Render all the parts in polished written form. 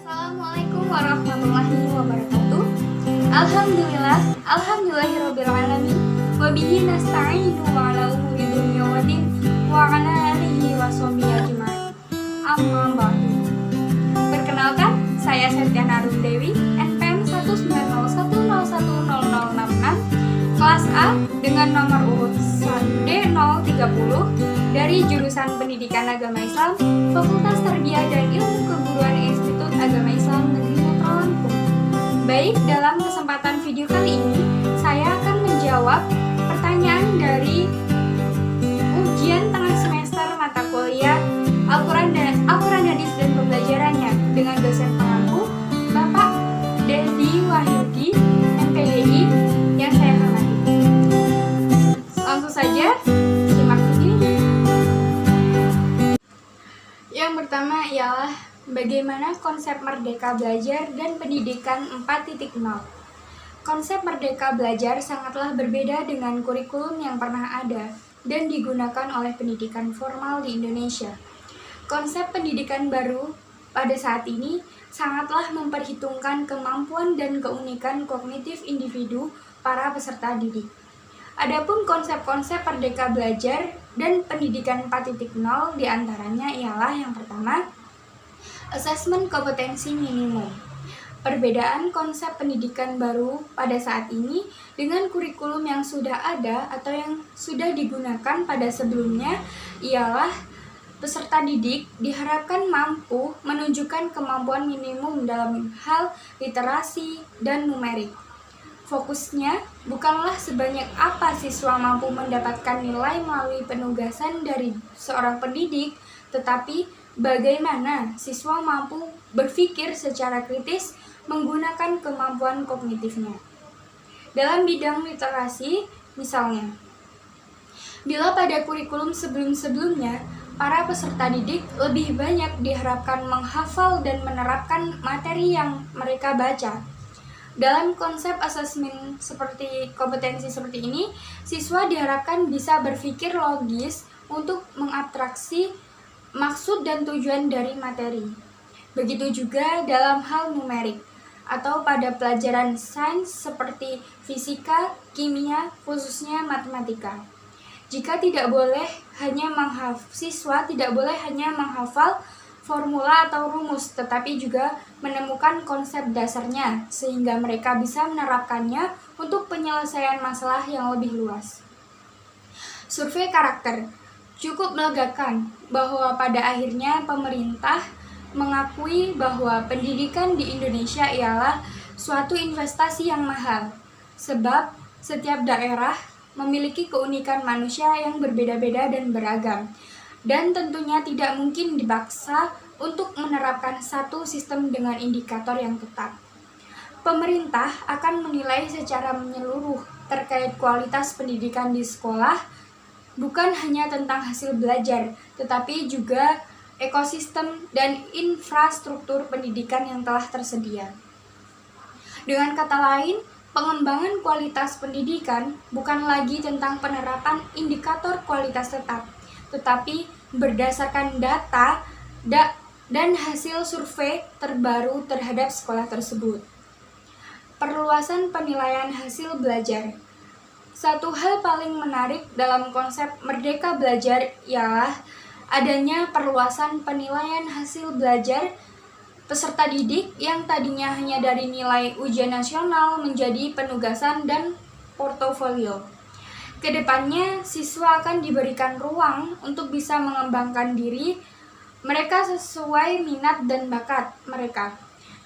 Assalamualaikum warahmatullahi wabarakatuh. Alhamdulillahirobbilalamin. Wabihi nasta'inu ala umuri dunya waddin wa ala alihi washabihi ajma'in. Amma ba'du. Perkenalkan, saya Septiana Arum Dewi, NPM 190101066, kelas A dengan nomor urut D030 dari jurusan Pendidikan Agama Islam, Fakultas Tarbiyah dan Ilmu Keguruan Institut Agama Islam Negeri Metro Lampung. Baik, dalam kesempatan video kali ini, saya akan menjawab pertanyaan dari ujian tengah semester mata kuliah Al-Quran Hadis dan Pembelajarannya dengan dosen pengampu Bapak Dedi Wahyudi, MPDI, yang saya hormati. Langsung saja, simak videonya. Yang pertama ialah bagaimana konsep Merdeka Belajar dan Pendidikan 4.0. Konsep Merdeka Belajar sangatlah berbeda dengan kurikulum yang pernah ada dan digunakan oleh pendidikan formal di Indonesia. Konsep pendidikan baru pada saat ini sangatlah memperhitungkan kemampuan dan keunikan kognitif individu para peserta didik. Adapun konsep-konsep Merdeka Belajar dan Pendidikan 4.0 diantaranya ialah yang pertama, asesmen kompetensi minimum. Perbedaan konsep pendidikan baru pada saat ini dengan kurikulum yang sudah ada atau yang sudah digunakan pada sebelumnya ialah peserta didik diharapkan mampu menunjukkan kemampuan minimum dalam hal literasi dan numerik. Fokusnya bukanlah sebanyak apa siswa mampu mendapatkan nilai melalui penugasan dari seorang pendidik, tetapi bagaimana siswa mampu berpikir secara kritis menggunakan kemampuan kognitifnya. Dalam bidang literasi, misalnya, bila pada kurikulum sebelum-sebelumnya, para peserta didik lebih banyak diharapkan menghafal dan menerapkan materi yang mereka baca. Dalam konsep asesmen seperti kompetensi seperti ini, siswa diharapkan bisa berpikir logis untuk mengabstraksi maksud dan tujuan dari materi. Begitu juga dalam hal numerik atau pada pelajaran sains seperti fisika, kimia, khususnya matematika. Siswa tidak boleh hanya menghafal formula atau rumus, tetapi juga menemukan konsep dasarnya sehingga mereka bisa menerapkannya untuk penyelesaian masalah yang lebih luas. Survei karakter cukup melegakan bahwa pada akhirnya pemerintah mengakui bahwa pendidikan di Indonesia ialah suatu investasi yang mahal, sebab setiap daerah memiliki keunikan manusia yang berbeda-beda dan beragam, dan tentunya tidak mungkin dipaksa untuk menerapkan satu sistem dengan indikator yang tetap. Pemerintah akan menilai secara menyeluruh terkait kualitas pendidikan di sekolah, bukan hanya tentang hasil belajar, tetapi juga ekosistem dan infrastruktur pendidikan yang telah tersedia. Dengan kata lain, pengembangan kualitas pendidikan bukan lagi tentang penerapan indikator kualitas tetap, tetapi berdasarkan data dan hasil survei terbaru terhadap sekolah tersebut. Perluasan penilaian hasil belajar. Satu hal paling menarik dalam konsep Merdeka Belajar ialah adanya perluasan penilaian hasil belajar peserta didik yang tadinya hanya dari nilai ujian nasional menjadi penugasan dan portofolio. Kedepannya, siswa akan diberikan ruang untuk bisa mengembangkan diri mereka sesuai minat dan bakat mereka.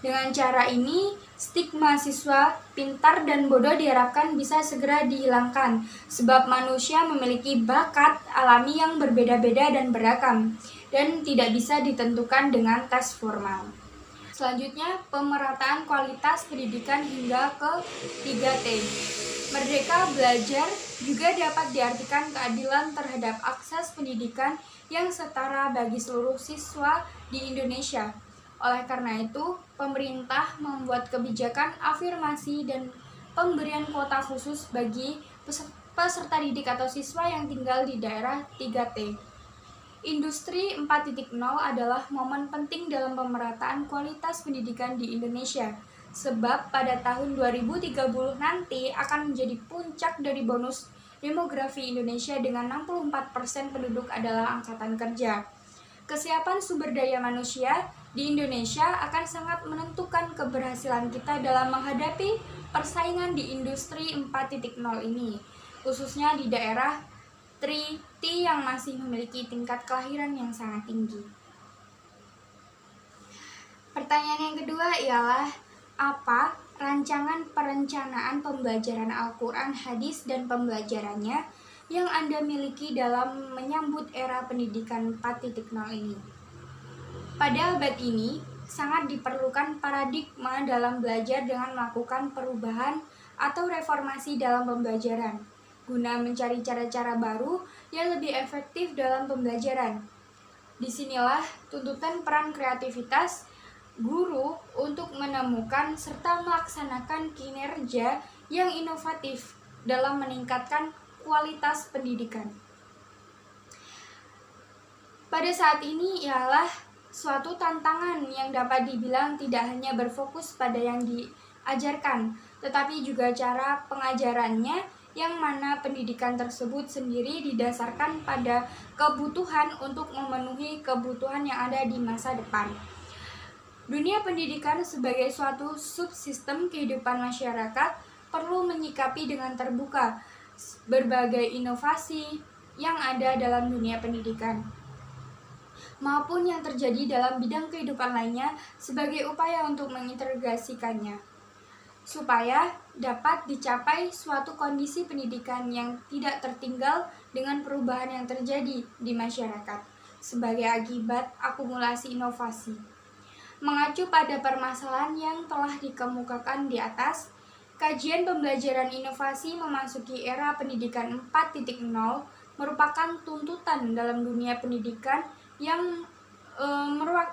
Dengan cara ini, stigma siswa pintar dan bodoh diharapkan bisa segera dihilangkan, sebab manusia memiliki bakat alami yang berbeda-beda dan beragam, dan tidak bisa ditentukan dengan tes formal. Selanjutnya, pemerataan kualitas pendidikan hingga ke 3T. Merdeka Belajar juga dapat diartikan keadilan terhadap akses pendidikan yang setara bagi seluruh siswa di Indonesia. Oleh karena itu, pemerintah membuat kebijakan afirmasi dan pemberian kuota khusus bagi peserta didik atau siswa yang tinggal di daerah 3T. Industri 4.0 adalah momen penting dalam pemerataan kualitas pendidikan di Indonesia, sebab pada tahun 2030 nanti akan menjadi puncak dari bonus demografi Indonesia dengan 64% penduduk adalah angkatan kerja. Kesiapan sumber daya manusia di Indonesia akan sangat menentukan keberhasilan kita dalam menghadapi persaingan di industri 4.0 ini, khususnya di daerah T yang masih memiliki tingkat kelahiran yang sangat tinggi. Pertanyaan yang kedua ialah, apa rancangan perencanaan pembelajaran Al-Quran, hadis, dan pembelajarannya yang Anda miliki dalam menyambut era pendidikan 4.0 ini? Pada abad ini, sangat diperlukan paradigma dalam belajar dengan melakukan perubahan atau reformasi dalam pembelajaran, guna mencari cara-cara baru yang lebih efektif dalam pembelajaran. Disinilah tuntutan peran kreativitas guru untuk menemukan serta melaksanakan kinerja yang inovatif dalam meningkatkan kualitas pendidikan. Pada saat ini ialah suatu tantangan yang dapat dibilang tidak hanya berfokus pada yang diajarkan, tetapi juga cara pengajarannya, yang mana pendidikan tersebut sendiri didasarkan pada kebutuhan untuk memenuhi kebutuhan yang ada di masa depan. Dunia pendidikan sebagai suatu subsistem kehidupan masyarakat perlu menyikapi dengan terbuka berbagai inovasi yang ada dalam dunia pendidikan, maupun yang terjadi dalam bidang kehidupan lainnya sebagai upaya untuk mengintegrasikannya, supaya dapat dicapai suatu kondisi pendidikan yang tidak tertinggal dengan perubahan yang terjadi di masyarakat sebagai akibat akumulasi inovasi. Mengacu pada permasalahan yang telah dikemukakan di atas, kajian pembelajaran inovasi memasuki era pendidikan 4.0 merupakan tuntutan dalam dunia pendidikan yang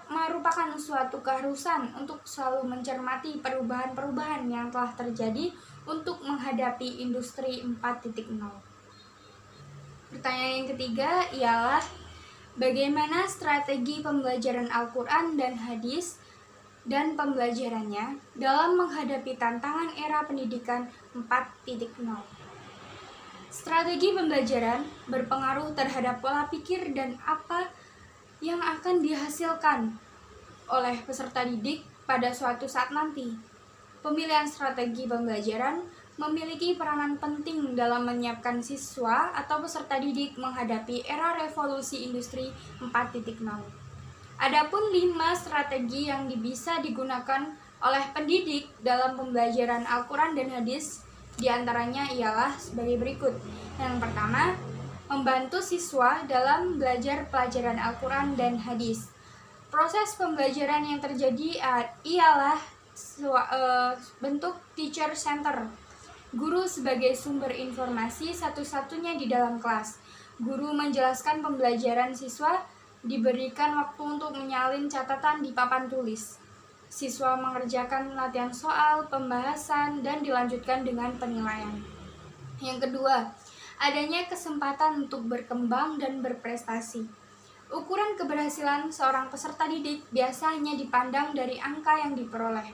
merupakan suatu keharusan untuk selalu mencermati perubahan-perubahan yang telah terjadi untuk menghadapi industri 4.0. Pertanyaan yang ketiga ialah, bagaimana strategi pembelajaran Al-Quran dan hadis dan pembelajarannya dalam menghadapi tantangan era pendidikan 4.0? Strategi pembelajaran berpengaruh terhadap pola pikir dan apa yang akan dihasilkan oleh peserta didik pada suatu saat nanti. Pemilihan strategi pembelajaran memiliki peranan penting dalam menyiapkan siswa atau peserta didik menghadapi era revolusi industri 4.0. Adapun 5 strategi yang bisa digunakan oleh pendidik dalam pembelajaran Al-Quran dan hadis diantaranya ialah sebagai berikut. Yang pertama, membantu siswa dalam belajar pelajaran Al-Quran dan hadis. Proses pembelajaran yang terjadi ialah bentuk teacher center. Guru sebagai sumber informasi satu-satunya di dalam kelas. Guru menjelaskan pembelajaran siswa, diberikan waktu untuk menyalin catatan di papan tulis. Siswa mengerjakan latihan soal, pembahasan, dan dilanjutkan dengan penilaian. Yang kedua, adanya kesempatan untuk berkembang dan berprestasi. Ukuran keberhasilan seorang peserta didik biasanya dipandang dari angka yang diperoleh.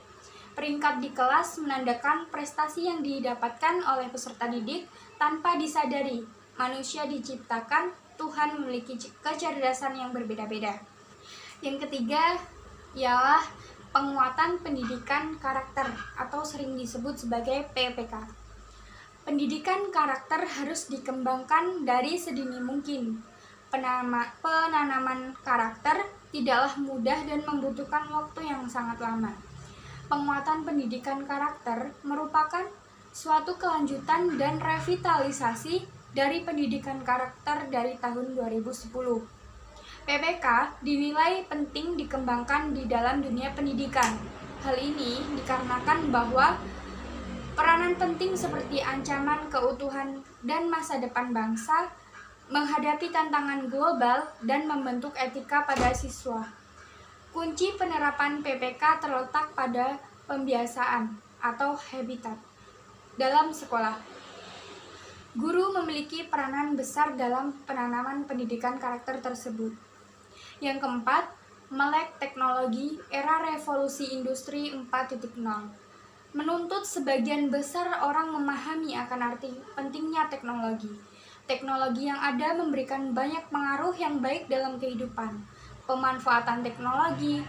Peringkat di kelas menandakan prestasi yang didapatkan oleh peserta didik tanpa disadari. Manusia diciptakan, Tuhan memiliki kecerdasan yang berbeda-beda. Yang ketiga ialah penguatan pendidikan karakter atau sering disebut sebagai PPK. Pendidikan karakter harus dikembangkan dari sedini mungkin. Penanaman karakter tidaklah mudah dan membutuhkan waktu yang sangat lama. Penguatan pendidikan karakter merupakan suatu kelanjutan dan revitalisasi dari pendidikan karakter dari tahun 2010. PPK dinilai penting dikembangkan di dalam dunia pendidikan. Hal ini dikarenakan bahwa peranan penting seperti ancaman keutuhan dan masa depan bangsa, menghadapi tantangan global, dan membentuk etika pada siswa. Kunci penerapan PPK terletak pada pembiasaan atau habitat dalam sekolah. Guru memiliki peranan besar dalam penanaman pendidikan karakter tersebut. Yang keempat, melek teknologi era revolusi industri 4.0. Menuntut sebagian besar orang memahami akan arti pentingnya teknologi. Teknologi yang ada memberikan banyak pengaruh yang baik dalam kehidupan. Pemanfaatan teknologi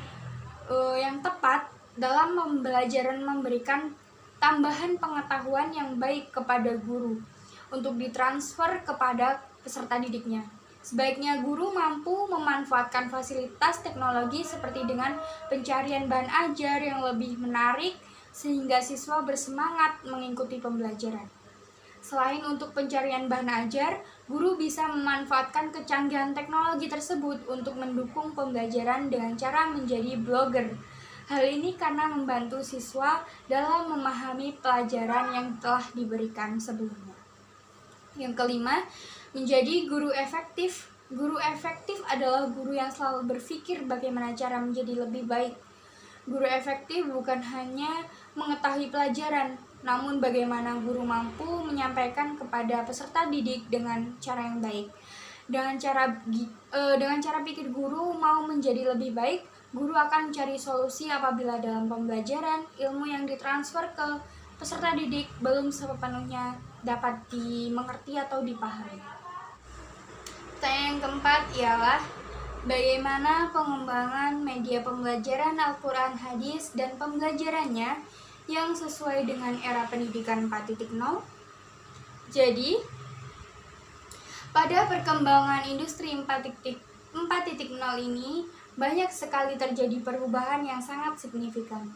yang tepat dalam pembelajaran memberikan tambahan pengetahuan yang baik kepada guru untuk ditransfer kepada peserta didiknya. Sebaiknya guru mampu memanfaatkan fasilitas teknologi seperti dengan pencarian bahan ajar yang lebih menarik sehingga siswa bersemangat mengikuti pembelajaran. Selain untuk pencarian bahan ajar, guru bisa memanfaatkan kecanggihan teknologi tersebut untuk mendukung pembelajaran dengan cara menjadi blogger. Hal ini karena membantu siswa dalam memahami pelajaran yang telah diberikan sebelumnya. Yang kelima, menjadi guru efektif. Guru efektif adalah guru yang selalu berpikir bagaimana cara menjadi lebih baik. Guru efektif bukan hanya mengetahui pelajaran, namun bagaimana guru mampu menyampaikan kepada peserta didik dengan cara yang baik. Dengan cara pikir guru mau menjadi lebih baik, guru akan mencari solusi apabila dalam pembelajaran ilmu yang ditransfer ke peserta didik belum sepenuhnya dapat dimengerti atau dipahami. Pertanyaan yang keempat ialah bagaimana pengembangan media pembelajaran Al-Quran Hadis dan pembelajarannya yang sesuai dengan era pendidikan 4.0? Jadi, pada perkembangan industri 4.0 ini, banyak sekali terjadi perubahan yang sangat signifikan.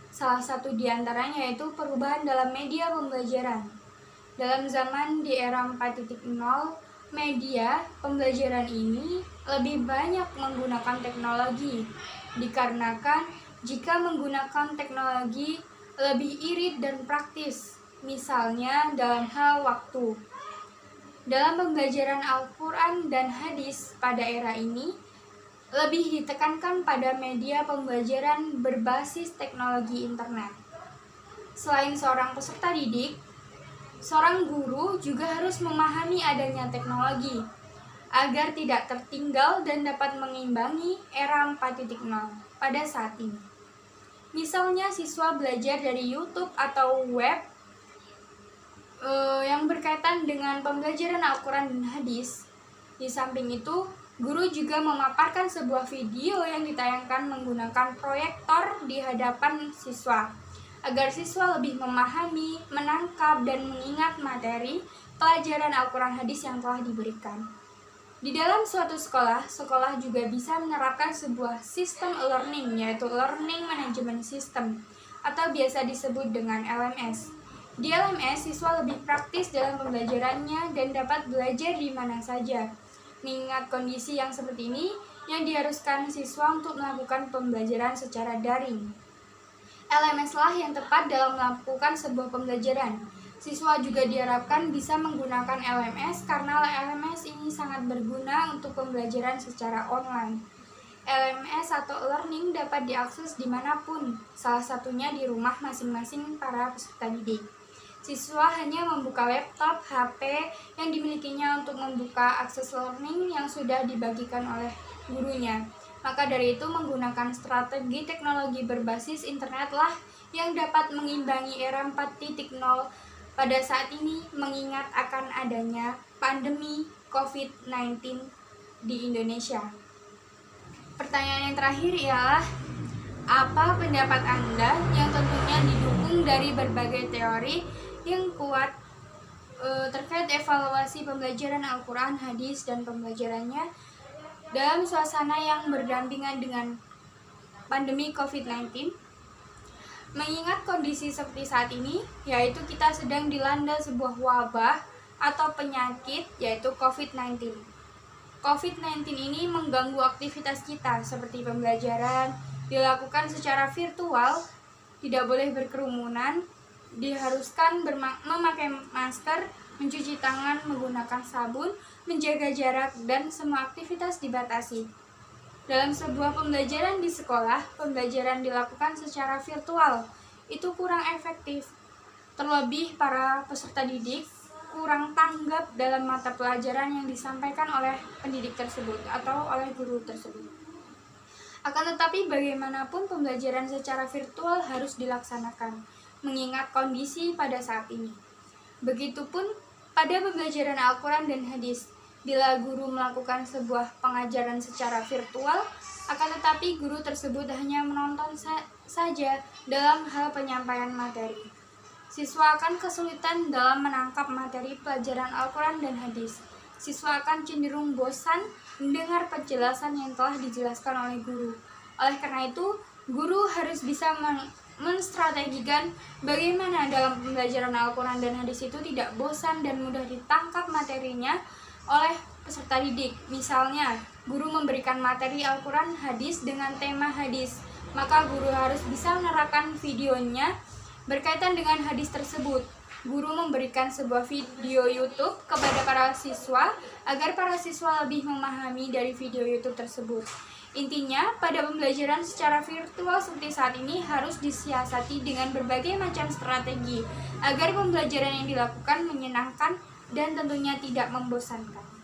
Salah satu di antaranya yaitu perubahan dalam media pembelajaran. Dalam zaman di era 4.0, media pembelajaran ini lebih banyak menggunakan teknologi, dikarenakan jika menggunakan teknologi lebih irit dan praktis, misalnya dalam hal waktu. Dalam pembelajaran Al-Quran dan Hadis pada era ini, lebih ditekankan pada media pembelajaran berbasis teknologi internet. Selain seorang peserta didik, seorang guru juga harus memahami adanya teknologi agar tidak tertinggal dan dapat mengimbangi era 4.0 pada saat ini. Misalnya siswa belajar dari YouTube atau web yang berkaitan dengan pembelajaran Al-Quran dan Hadis. Di samping itu, guru juga memaparkan sebuah video yang ditayangkan menggunakan proyektor di hadapan siswa, agar siswa lebih memahami, menangkap, dan mengingat materi pelajaran Al-Quran Hadis yang telah diberikan. Di dalam suatu sekolah, sekolah juga bisa menerapkan sebuah sistem learning, yaitu Learning Management System, atau biasa disebut dengan LMS. Di LMS, siswa lebih praktis dalam pembelajarannya dan dapat belajar di mana saja. Mengingat kondisi yang seperti ini, yang diharuskan siswa untuk melakukan pembelajaran secara daring. LMS lah yang tepat dalam melakukan sebuah pembelajaran. Siswa juga diharapkan bisa menggunakan LMS karena LMS ini sangat berguna untuk pembelajaran secara online. LMS atau learning dapat diakses dimanapun, salah satunya di rumah masing-masing para peserta didik. Siswa hanya membuka laptop, HP yang dimilikinya untuk membuka akses learning yang sudah dibagikan oleh gurunya. Maka dari itu menggunakan strategi teknologi berbasis internet lah yang dapat mengimbangi era 4.0 pada saat ini mengingat akan adanya pandemi COVID-19 di Indonesia. Pertanyaan yang terakhir ialah, apa pendapat Anda yang tentunya didukung dari berbagai teori yang kuat terkait evaluasi pembelajaran Al-Quran, Hadis, dan pembelajarannya dalam suasana yang berdampingan dengan pandemi COVID-19? Mengingat kondisi seperti saat ini, yaitu kita sedang dilanda sebuah wabah atau penyakit, yaitu COVID-19. COVID-19 ini mengganggu aktivitas kita, seperti pembelajaran dilakukan secara virtual, tidak boleh berkerumunan, diharuskan memakai masker, mencuci tangan menggunakan sabun, menjaga jarak, dan semua aktivitas dibatasi. Dalam sebuah pembelajaran di sekolah, pembelajaran dilakukan secara virtual. Itu kurang efektif. Terlebih para peserta didik kurang tanggap dalam mata pelajaran yang disampaikan oleh pendidik tersebut atau oleh guru tersebut. Akan tetapi bagaimanapun pembelajaran secara virtual harus dilaksanakan, mengingat kondisi pada saat ini. Begitupun pada pembelajaran Al-Quran dan hadis, bila guru melakukan sebuah pengajaran secara virtual, akan tetapi guru tersebut hanya menonton saja dalam hal penyampaian materi. Siswa akan kesulitan dalam menangkap materi pelajaran Al-Quran dan hadis. Siswa akan cenderung bosan mendengar penjelasan yang telah dijelaskan oleh guru. Oleh karena itu, guru harus bisa menstrategikan bagaimana dalam pembelajaran Al-Quran dan hadis itu tidak bosan dan mudah ditangkap materinya oleh peserta didik. Misalnya, guru memberikan materi Al-Quran hadis dengan tema hadis, maka guru harus bisa menerapkan videonya berkaitan dengan hadis tersebut. Guru memberikan sebuah video YouTube kepada para siswa agar para siswa lebih memahami dari video YouTube tersebut. Intinya, pada pembelajaran secara virtual seperti saat ini harus disiasati dengan berbagai macam strategi agar pembelajaran yang dilakukan menyenangkan dan tentunya tidak membosankan.